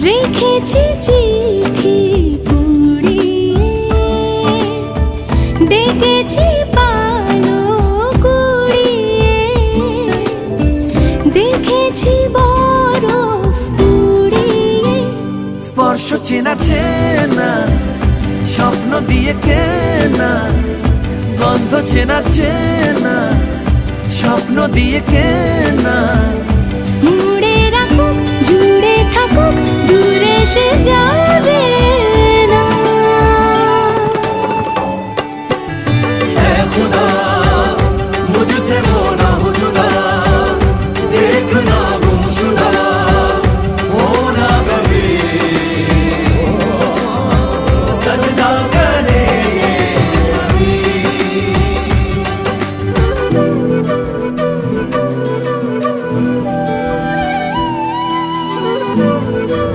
রেখেছি চিঠি কুড়িয়ে, ডেকেছি পালক উড়িয়ে, দেখেছি বরফ পুড়িয়ে। স্পর্শ চেনা চেনা, স্বপ্ন দিয়ে কেনা, গন্ধ চেনা চেনা, স্বপ্ন দিয়ে কেনা।